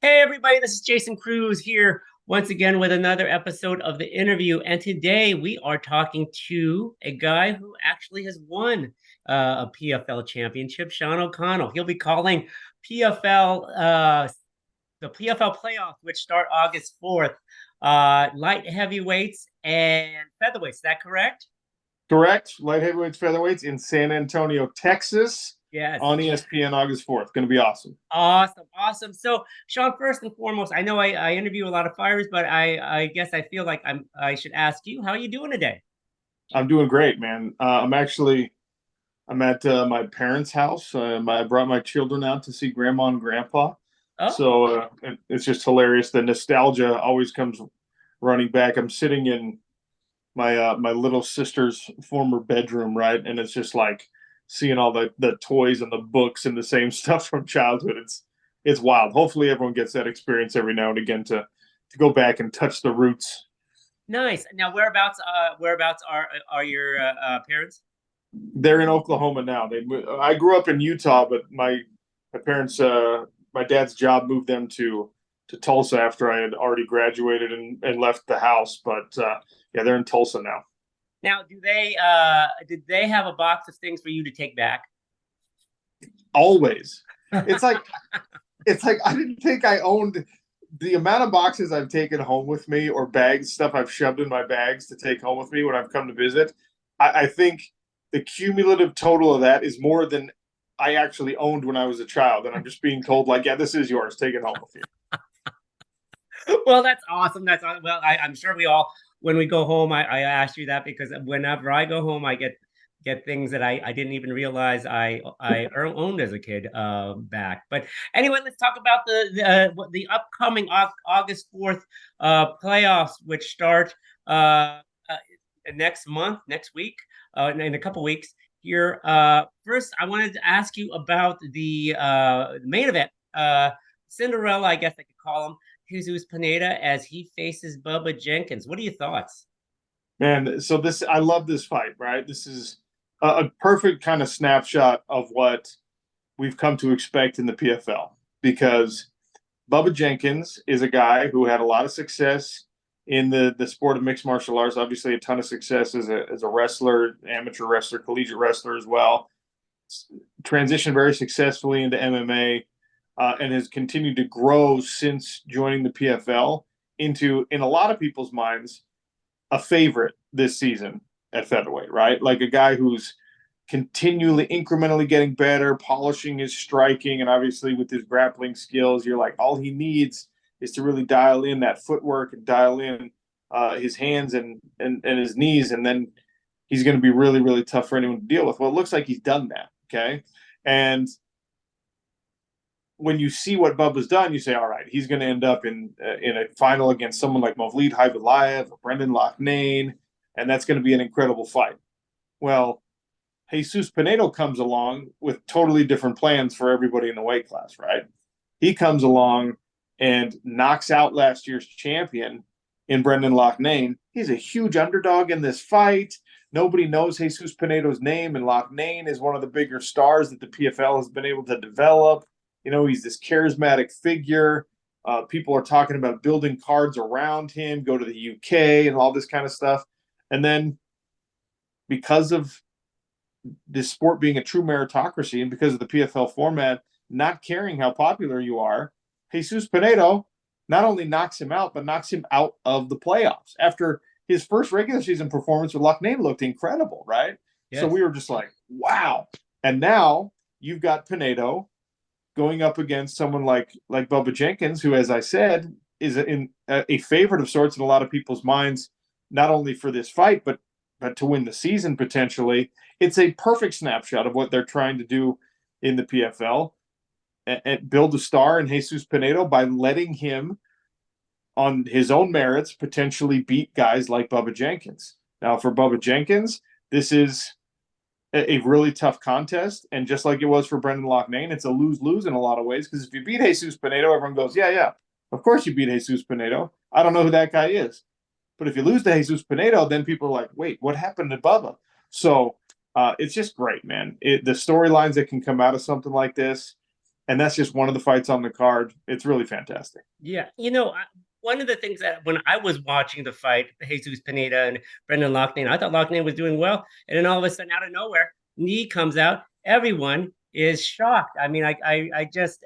Hey, everybody, this is Jason Cruz here once again with another episode of The Interview. And today we are talking to a guy who actually has won a PFL championship, Sean O'Connell. He'll be calling PFL, the PFL playoffs, which start August 4th, light heavyweights and featherweights. Is that correct? Correct. Light heavyweights, featherweights in San Antonio, Texas Yes. on ESPN August 4th. Going to be awesome. Awesome, awesome. So, Sean, first and foremost, I know I interview a lot of fighters, but I guess I feel like I should ask you, how are you doing today? I'm doing great, man. I'm at my parents' house. I brought my children out to see grandma and grandpa. Oh, It's just hilarious. The nostalgia always comes running back. I'm sitting in my little sister's former bedroom, right? And it's just like seeing all the toys and the books and the same stuff from childhood. It's wild. Hopefully everyone gets that experience every now and again to go back and touch the roots. nice. Now, whereabouts are your parents? They're in Oklahoma now. I grew up in Utah, but my parents my dad's job moved them to Tulsa after I had already graduated and left the house. But yeah, they're in Tulsa now. Now, did they have a box of things for you to take back? Always. It's like it's like I didn't think I owned the amount of boxes I've taken home with me or bags, stuff I've shoved in my bags to take home with me when I've come to visit. I think the cumulative total of that is more than I actually owned when I was a child. And I'm just being told, like, yeah, this is yours. Take it home with you. Well, that's awesome. Well, I'm sure we all, when we go home, I ask you that because whenever I go home, I get things that I didn't even realize I owned as a kid back. But anyway, let's talk about the upcoming August 4th playoffs, which start uh, next month, next week, in a couple weeks here. First, I wanted to ask you about the main event, Cinderella, I guess I could call him. Jesus Pineda as he faces Bubba Jenkins. What are your thoughts? Man, so this I love this fight, right? This is a perfect kind of snapshot of what we've come to expect in the PFL because Bubba Jenkins is a guy who had a lot of success in the sport of mixed martial arts. Obviously, a ton of success as a wrestler, amateur wrestler, collegiate wrestler as well. Transitioned very successfully into MMA and has continued to grow since joining the PFL into, in a lot of people's minds, a favorite this season at featherweight, right? Like a guy who's continually incrementally getting better, polishing his striking, and obviously with his grappling skills, you're like, all he needs is to really dial in that footwork and dial in his hands and his knees, and then he's going to be really, really tough for anyone to deal with. Well, it looks like he's done that, okay? And when you see what Bubba's done, you say, all right, he's going to end up in a final against someone like Movlid Khaybulaev or Brendan Loughnane, and that's going to be an incredible fight. Well, Jesus Pinedo comes along with totally different plans for everybody in the weight class, right? He comes along and knocks out last year's champion in Brendan Loughnane. He's a huge underdog in this fight. Nobody knows Jesus Pinedo's name, and Loughnane is one of the bigger stars that the PFL has been able to develop. You know, he's this charismatic figure. People are talking about building cards around him, go to the UK and all this kind of stuff. And then because of this sport being a true meritocracy and because of the PFL format not caring how popular you are, Jesus Pinedo not only knocks him out, but knocks him out of the playoffs after his first regular season performance with Loughnane looked incredible, right? So Yes. we were just like, wow. And now you've got Pinedo going up against someone like Bubba Jenkins, who, as I said, is a favorite of sorts in a lot of people's minds, not only for this fight, but to win the season potentially. It's a perfect snapshot of what they're trying to do in the PFL and build a star in Jesus Pinedo by letting him, on his own merits, potentially beat guys like Bubba Jenkins. Now, for Bubba Jenkins, this is a really tough contest. And just like it was for Brendan Loughnane, it's a lose-lose in a lot of ways. Because if you beat Jesus Pinedo, everyone goes, yeah, of course you beat Jesus Pinedo. I don't know who that guy is. But if you lose to Jesus Pinedo, then people are like, wait, what happened to Bubba? So it's just great, man. The storylines that can come out of something like this, And that's just one of the fights on the card. It's really fantastic. Yeah, one of the things that when I was watching the fight, Jesus Pineda and Brendan Loughnane, I thought Loughnane was doing well, and then all of a sudden, out of nowhere, knee comes out. Everyone is shocked. I mean, I just,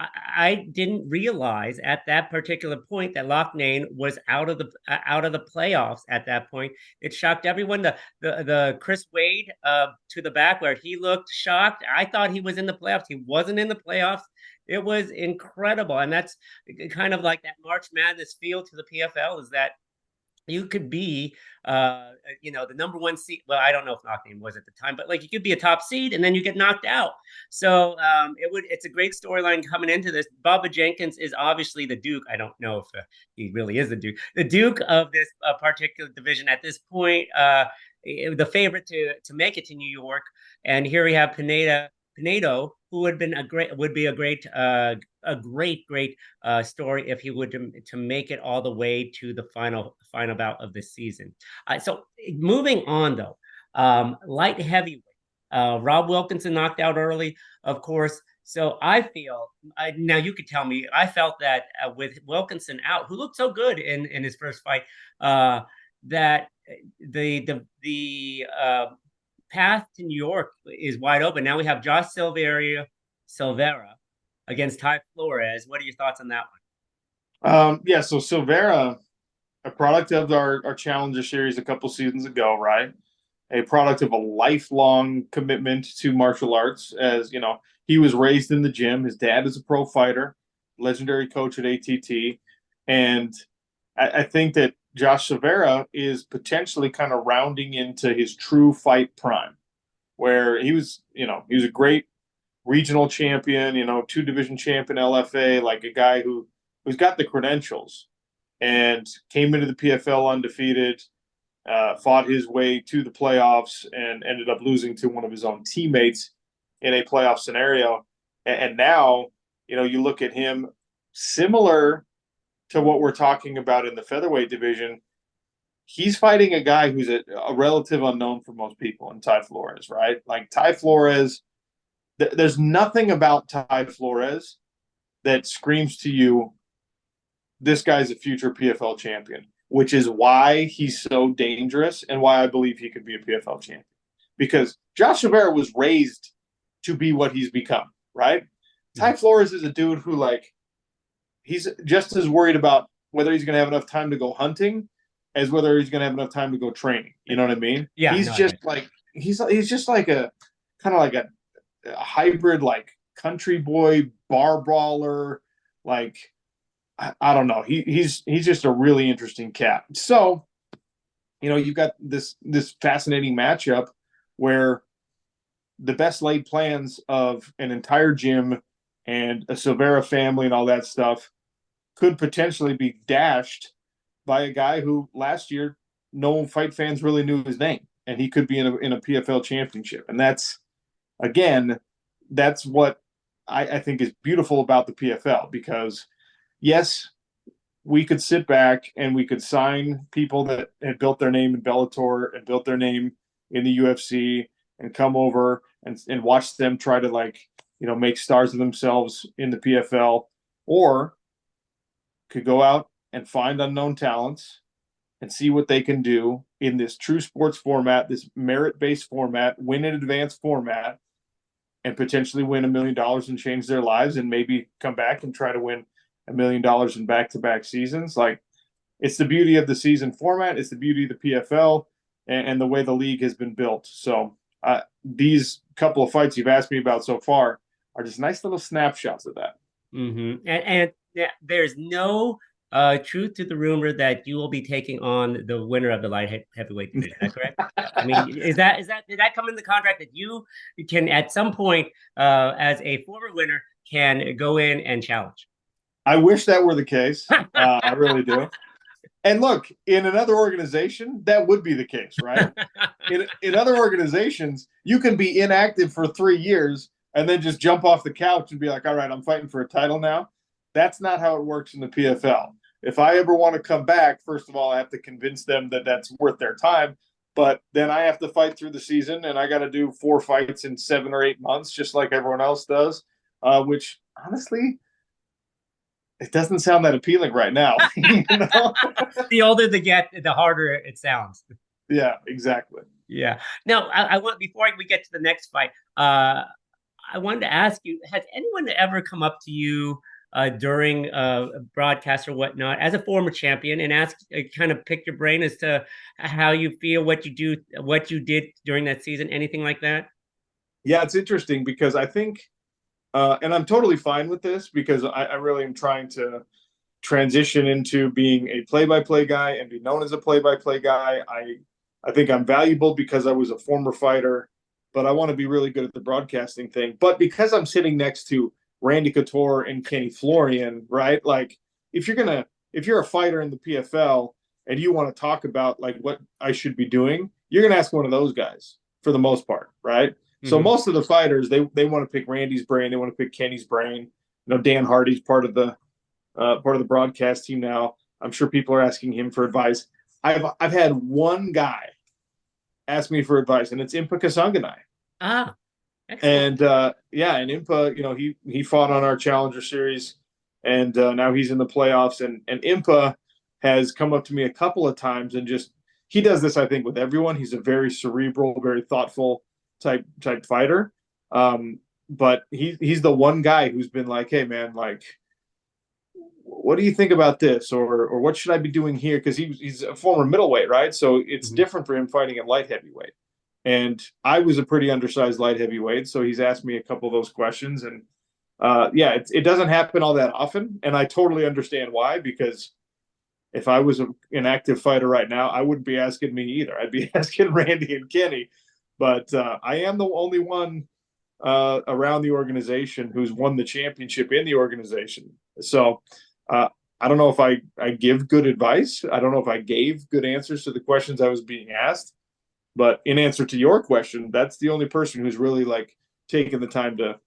I didn't realize at that particular point that Loughnane was out of the playoffs at that point. It shocked everyone. The Chris Wade to the back where he looked shocked. I thought he was in the playoffs. He wasn't in the playoffs. It was incredible, and that's kind of like that March Madness feel to the PFL is that you could be the number one seed. Well, I don't know if Knockname was at the time, but like you could be a top seed and then you get knocked out. So it's a great storyline coming into this. Bubba Jenkins is obviously the Duke. I don't know if he really is the Duke of this particular division at this point, the favorite to make it to New York. And here we have Pinedo, who would be a great story if he would to make it all the way to the final bout of the season. So moving on though, light heavyweight, Rob Wilkinson knocked out early, of course. So I feel now you could tell me. I felt that with Wilkinson out, who looked so good in his first fight, that the path to New York is wide open. Now we have Josh Silveira against Ty Flores. What are your thoughts on that one? Yeah, so Silveira, a product of our Challenger series a couple seasons ago, right? A product of a lifelong commitment to martial arts. As you know, he was raised in the gym. His dad is a pro fighter, legendary coach at ATT. And I think that Josh Silveira is potentially kind of rounding into his true fight prime, where he was a great regional champion, 2-division champion LFA, like a guy who's got the credentials and came into the PFL undefeated, fought his way to the playoffs and ended up losing to one of his own teammates in a playoff scenario. And now, you look at him similar to what we're talking about in the featherweight division. He's fighting a guy who's a relative unknown for most people in Ty Flores, right? Like Ty Flores, there's nothing about Ty Flores that screams to you, this guy's a future PFL champion, which is why he's so dangerous and why I believe he could be a PFL champion. Because Josh Silveira was raised to be what he's become, right? Mm-hmm. Ty Flores is a dude who, he's just as worried about whether he's going to have enough time to go hunting as whether he's going to have enough time to go training. You know what I mean? Yeah. He's just like a kind of like a hybrid, like country boy, bar brawler. Like, I don't know. He's just a really interesting cat. So, you've got this fascinating matchup where the best laid plans of an entire gym and a Silveira family and all that stuff could potentially be dashed by a guy who last year no fight fans really knew his name, and he could be in a PFL championship. And that's what I think is beautiful about the PFL, because yes, we could sit back and we could sign people that had built their name in Bellator and built their name in the UFC and come over and watch them try to make stars of themselves in the PFL, or could go out and find unknown talents and see what they can do in this true sports format, this merit-based format, win in advance format, and potentially win $1 million and change their lives, and maybe come back and try to win $1 million in back-to-back seasons. Like, it's the beauty of the season format. It's the beauty of the PFL and the way the league has been built. So these couple of fights you've asked me about so far are just nice little snapshots of that. Mm-hmm. And there's no truth to the rumor that you will be taking on the winner of the light heavyweight division. Is that correct? I mean, did that come in the contract that you can at some point, as a former winner, can go in and challenge? I wish that were the case. I really do. And look, in another organization, that would be the case, right? in other organizations, you can be inactive for 3 years and then just jump off the couch and be like, all right, I'm fighting for a title now. That's not how it works in the PFL. If I ever want to come back, first of all, I have to convince them that that's worth their time. But then I have to fight through the season, and I got to do 4 fights in 7 or 8 months, just like everyone else does. which honestly, it doesn't sound that appealing right now. You know? The older they get, the harder it sounds. Yeah, exactly. Yeah. Now, I want before we get to the next fight, I wanted to ask you: has anyone ever come up to you during a broadcast or whatnot, as a former champion, and ask, kind of pick your brain as to how you feel, what you do, what you did during that season, anything like that? Yeah, it's interesting because I think, and I'm totally fine with this because I really am trying to transition into being a play-by-play guy and be known as a play-by-play guy. I think I'm valuable because I was a former fighter, but I want to be really good at the broadcasting thing. But because I'm sitting next to Randy Couture and Kenny Florian, right? Like if you're a fighter in the PFL and you want to talk about like what I should be doing, you're gonna ask one of those guys for the most part, right? So Mm-hmm. most of the fighters, they want to pick Randy's brain, they want to pick Kenny's brain. You know, Dan Hardy's part of the broadcast team now. I'm sure people are asking him for advice. I've had one guy ask me for advice, and it's Impa Kasanganay. Ah, excellent. And yeah, and Impa, you know, he fought on our Challenger Series, and now he's in the playoffs. And Impa has come up to me a couple of times and just he does this, I think, with everyone. He's a very cerebral, very thoughtful type fighter. But he's the one guy who's been like, hey man, like what do you think about this or what should I be doing here? Because he's a former middleweight, right? So it's Mhm. different for him fighting at light heavyweight. And I was a pretty undersized light heavyweight, so he's asked me a couple of those questions, and yeah, it doesn't happen all that often, and I totally understand why. Because if I was an active fighter right now, I wouldn't be asking me either. I'd be asking Randy and Kenny. But I am the only one around the organization who's won the championship in the organization. So uh, I don't know if I give good advice. I don't know if I gave good answers to the questions I was being asked. But in answer to your question, that's the only person who's really like taken the time to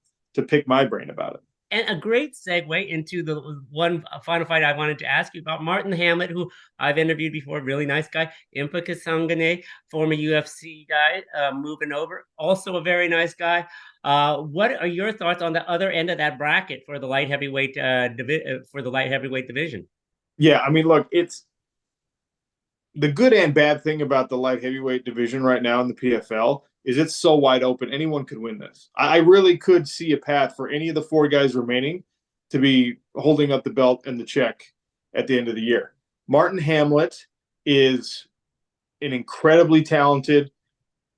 pick my brain about it. And a great segue into the one final fight I wanted to ask you about, Martin Hamlet, who I've interviewed before, really nice guy. Impa Kasangane, former UFC guy, moving over, also a very nice guy. What are your thoughts on the other end of that bracket for the light heavyweight for the light heavyweight division? Yeah, I mean, look, it's the good and bad thing about the light heavyweight division right now in the PFL is it's so wide open. Anyone could win this. I really could see a path for any of the four guys remaining to be holding up the belt and the check at the end of the year. Martin Hamlet is an incredibly talented,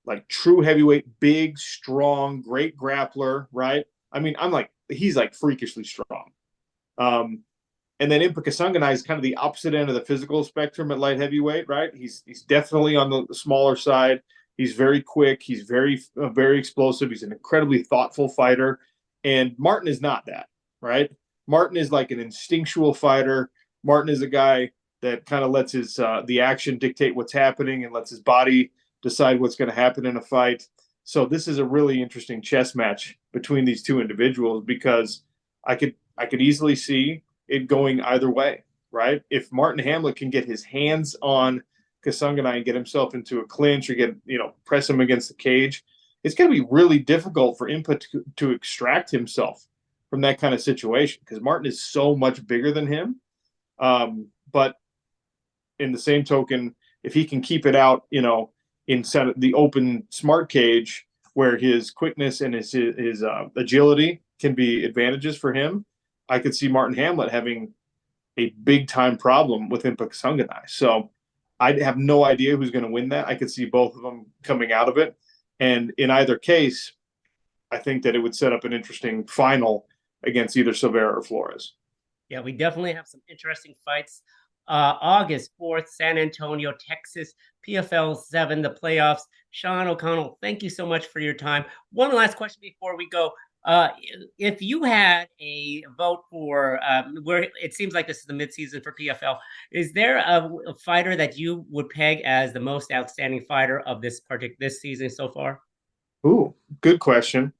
like true heavyweight, big, strong, great grappler, right? I mean, he's like freakishly strong. Um, and then Impa Kasanganay is kind of the opposite end of the physical spectrum at light heavyweight, right? He's definitely on the smaller side. He's very quick. He's very explosive. He's an incredibly thoughtful fighter. And Martin is not that, right? Martin is like an instinctual fighter. Martin is a guy that kind of lets his the action dictate what's happening and lets his body decide what's going to happen in a fight. So this is a really interesting chess match between these two individuals because I could easily see it going either way, right? If Martin Hamlet can get his hands on Kasanganay and get himself into a clinch or press him against the cage, it's going to be really difficult for Impa to extract himself from that kind of situation because Martin is so much bigger than him. But in the same token, if he can keep it out, inside the open smart cage where his quickness and his agility can be advantages for him, I could see Martin Hamlet having a big time problem with Impa Kasanganay. So I have no idea who's going to win that. I could see both of them coming out of it. And in either case, I think that it would set up an interesting final against either Silveira or Flores. Yeah, we definitely have some interesting fights. August 4th, San Antonio, Texas, PFL 7, the playoffs. Sean O'Connell, thank you so much for your time. One last question before we go. Uh, if you had a vote for where it seems like this is the midseason for PFL, is there a fighter that you would peg as the most outstanding fighter of this season so far? Ooh, good question.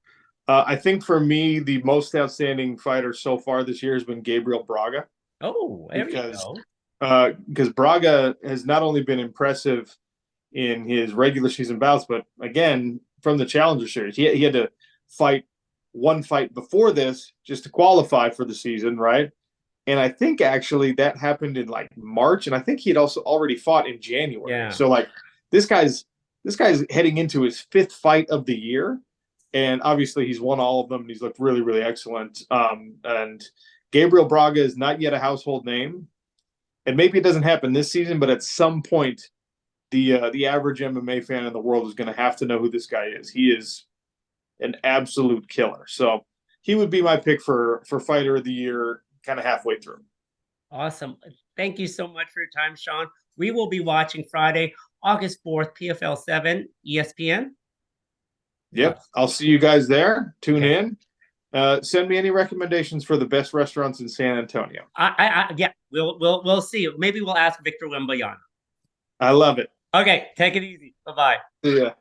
I think for me, the most outstanding fighter so far this year has been Gabriel Braga Oh, there you because go. Braga has not only been impressive in his regular season bouts, but again from the Challenger Series, he had to fight one fight before this just to qualify for the season, right? And I think actually that happened in like March, and I think he had also already fought in January. Yeah. So like this guy's heading into his 5th fight of the year, and obviously he's won all of them, and he's looked really, really excellent. And Gabriel Braga is not yet a household name, and maybe it doesn't happen this season, but at some point, the average MMA fan in the world is going to have to know who this guy is. He is an absolute killer. So he would be my pick for fighter of the year, kind of halfway through. Awesome. Thank you so much for your time, Sean. We will be watching Friday, August 4th, PFL 7, ESPN. Yep. I'll see you guys there. Tune Okay. in. Send me any recommendations for the best restaurants in San Antonio. Yeah, we'll see. Maybe we'll ask Victor Wembanyama. I love it. Okay, take it easy. Bye-bye. See ya.